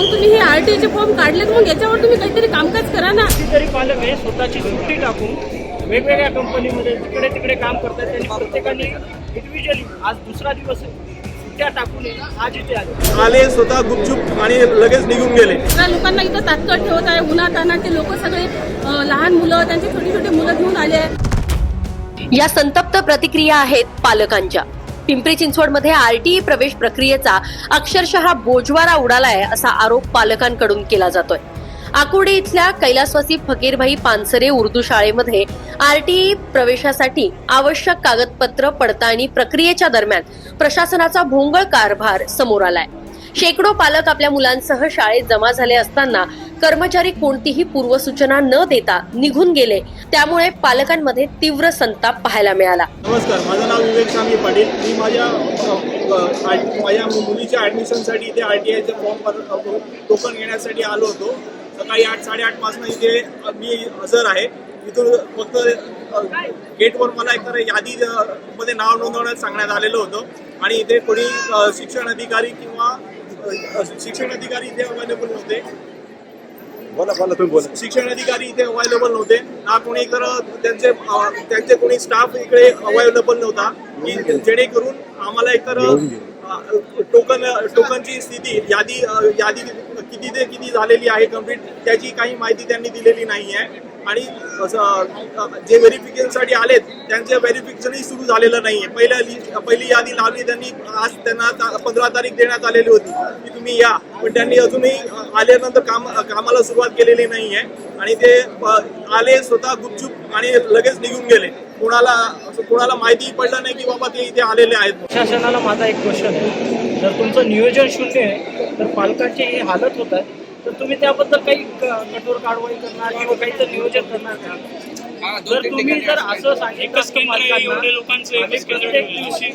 मग तुम्ही हे आरटीचे फॉर्म काढलेत, मग याच्यावर तुम्ही काहीतरी कामकाज करा ना. कितीतरी पालक हे स्वतःची सुट्टी टाकून वेगवेगळ्या कंपनीमध्ये तिकडे तिकडे काम करतात. त्यांनी प्रत्येकाने इंडिव्हिज्युअली आज दुसरा दिवस आहे, सुट्ट्या टाकून आज इथे आले स्वतः गुपचूप आणि लगेच निघून गेले. लोकांना इथं तात्काळ ठेवत आहे. उन्हातानाचे लोक सगळे लहान मुलं, त्यांची छोटी छोटी मुलं घेऊन आले आहे. या संतप्त प्रतिक्रिया आहेत पालकांच्या. पिंपरी चिंचवडमध्ये आरटीई प्रवेश प्रक्रियेचा अक्षरशः बोजवारा उडालाय असा आरोप पालकांकडून केला जातोय. आकुर्डी इथल्या कैलासवासी फकीरभाई पानसरे उर्दू शाळेमध्ये आरटीई प्रवेशासाठी आवश्यक कागदपत्र पडताळणी प्रक्रियेच्या दरम्यान प्रशासनाचा भोंगळ कारभार समोर आलाय. शेकडो पालक आपल्या मुलांसह शाळेत जमा झाले असताना कर्मचारी कोणतीही पूर्वसूचना न देता निघून गेले. त्यामुळे पालकांमध्ये तीव्र संताप पाहायला मिळाला. नमस्कार, माझं नाव विवेक शामी पाटील. मी माझ्या मुलीच्या ऍडमिशनसाठी इथे आरटीआयचे फॉर्म टोकन घेण्यासाठी आलो होतो. सकाळी 8-8:30 पासून इथे मी हजर आहे. इथून फक्त गेटवर मला एकतर यादी मध्ये नाव नोंदवण्यास सांगण्यात आलेलं होतं आणि इथे कोणी शिक्षण अधिकारी इथे अवेलेबल नव्हते. शिक्षण अधिकारी इथे अवेलेबल नव्हते ना, कोणी तर त्यांचे कोणी स्टाफ इकडे अवेलेबल नव्हता की जेणेकरून आम्हाला एकतर टोकनची स्थिती यादी किती ते किती झालेली आहे कंप्लीट त्याची काही माहिती त्यांनी दिलेली नाही आहे. आणि जे व्हेरिफिकेशनसाठी आलेत त्यांचे व्हेरिफिकेशनही सुरू झालेलं नाही आहे. पहिली यादी लावली त्यांनी, आज त्यांना 15 तारीख देण्यात आलेली होती की तुम्ही या, पण त्यांनी अजूनही आल्यानंतर कामाला सुरुवात केलेली नाही आहे. आणि ते आले स्वतः गुपचूप आणि लगेच निघून गेले. कोणाला माहिती पडलं नाही की बाबा ते इथे आलेले आहेत. प्रशासनाला माझा एक क्वेश्चन आहे, जर तुमचं नियोजन शून्य आहे तर पालकांची ही हालत होत आहे, तर तुम्ही त्याबद्दल काही कठोर कारवाई करणार किंवा काहीतरी नियोजन करणार का? जर तुम्ही जर असं सांगितलं प्रत्येक दिवशी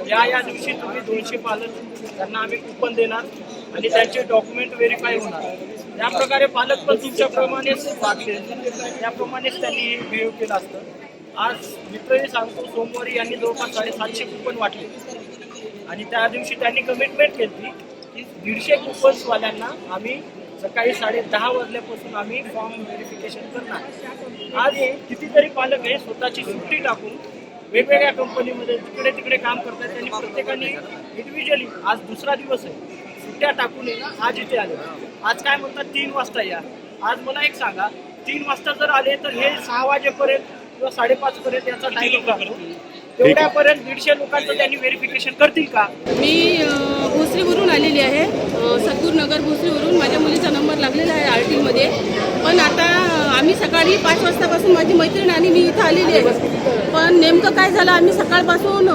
या दिवशी तुम्ही 200 पालक त्यांना आम्ही कुपन देणार आणि त्यांचे डॉक्युमेंट व्हेरीफाय होणार, त्या प्रकारे पालक पण तुमच्याप्रमाणेच वागले, त्याप्रमाणेच त्यांनी बिहेव केलं असतं. आज मित्रही सांगतो, सोमवारी यांनी जवळपास 750 कुपन वाटले आणि त्या दिवशी त्यांनी कमिटमेंट केली की 150 कुपन्सवाल्यांना आम्ही सकाळी 10:30 वाजल्यापासून आम्ही फॉर्म व्हेरिफिकेशन करणार. आज कितीतरी पालक हे स्वतःची सुट्टी टाकून वेगवेगळ्या कंपनीमध्ये तिकडे तिकडे काम करतात. त्यांनी प्रत्येकाने इंडिव्हिज्युअली आज दुसरा दिवस आहे, सुट्ट्या टाकून आज इथे आले. आज काय म्हणतात 3 वाजता या. आज मला एक सांगा, 3 वाजता जर आले तर हे 6 वाजेपर्यंत किंवा 5:30 पर्यंत याचा टाइम राहतो. तेवढ्यापर्यंत 150 लोकांचं त्यांनी व्हेरिफिकेशन करतील का? मी भोसरीवरून आलेली आहे, सद्गुरू नगर भोसरीवरून. माझ्या मुलीचा नंबर लागलेला आहे आरटीमध्ये. पण आता आम्ही सकाळी 5 वाजतापासून माझी मैत्रीण आणि मी इथं आलेली आहे. पण नेमकं काय झालं, आम्ही सकाळपासून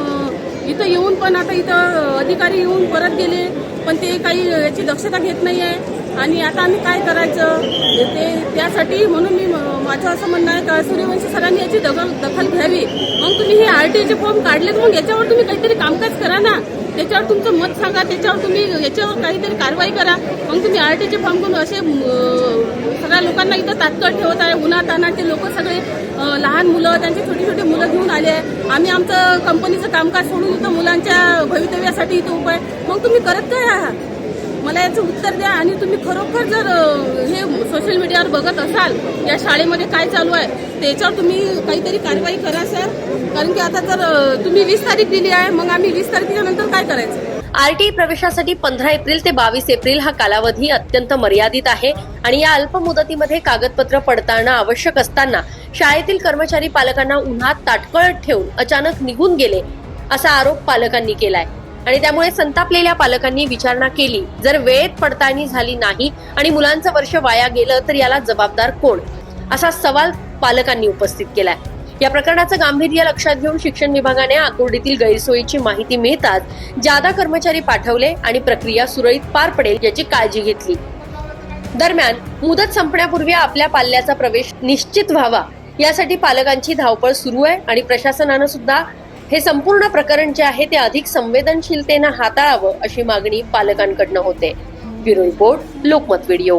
इथं येऊन पण आता इथं अधिकारी येऊन परत गेले, पण ते काही याची दक्षता घेत नाही आहे. आणि आता आम्ही काय करायचं त्यासाठी म्हणून माझं असं म्हणणं आहे का सूर्यवंशी सरांनी याची दखल घ्यावी. मग तुम्ही हे आरटीचे फॉर्म काढलेत, मग याच्यावर तुम्ही काहीतरी कामकाज करा ना. त्याच्यावर तुमचं मत सांगा, त्याच्यावर तुम्ही याच्यावर काहीतरी कारवाई करा. मग तुम्ही आरटीचे फॉर्म करून असे सगळ्या लोकांना इथं तात्काळ ठेवत आहे. उन्हातानाचे लोक सगळे लहान मुलं, त्यांची छोटी छोटी मुलं घेऊन आले आहे. आम्ही आमचं कंपनीचं कामकाज सोडून इथं मुलांच्या भवितव्यासाठी इथं उभं आहे. मग तुम्ही करत काय आहात? मला याचं उत्तर द्या. आणि तुम्ही खरोखर जर हे सोशल मीडियावर बघत असाल या शाळेमध्ये काय चालू आहे त्याच्यावर तुम्ही काहीतरी कारवाई करा सर. कारण की आता जर तुम्ही 20 तारीख दिली आहे, मग आम्ही 20 तारखेच्या नंतर काय करायचं? आरटीई प्रवेशासाठी 15 एप्रिल ते 22 एप्रिल हा कालावधी अत्यंत मर्यादित आहे आणि या अल्प मुदतीमध्ये कागदपत्र पडताळणं आवश्यक असताना शाळेतील कर्मचारी पालकांना उन्हात ताटकळत ठेवून अचानक निघून गेले असा आरोप पालकांनी केलाय. आणि त्यामुळे संतापलेल्या पालकांनी विचारणा केली, जर वेळेत पडताळणी झाली नाही आणि मुलांचं वर्ष वाया गेलं तर याला जबाबदार कोण, असा सवाल पालकांनी उपस्थित केलाय. या प्रकरणाचं गांभीर्य लक्षात घेऊन शिक्षण विभागाने आकुर्डीतील गैरसोयीची माहिती मिळताच जादा कर्मचारी पाठवले आणि प्रक्रिया सुरळीत पार पडेल याची काळजी घेतली. दरम्यान मुदत संपण्यापूर्वी आपल्या पाल्याचा प्रवेश निश्चित व्हावा यासाठी पालकांची धावपळ सुरू आहे आणि प्रशासनानं सुद्धा हे संपूर्ण प्रकरण जे आहे ते अधिक संवेदनशीलतेनं हाताळावं अशी मागणी पालकांकडनं होते. Bureau report, Lokmat video.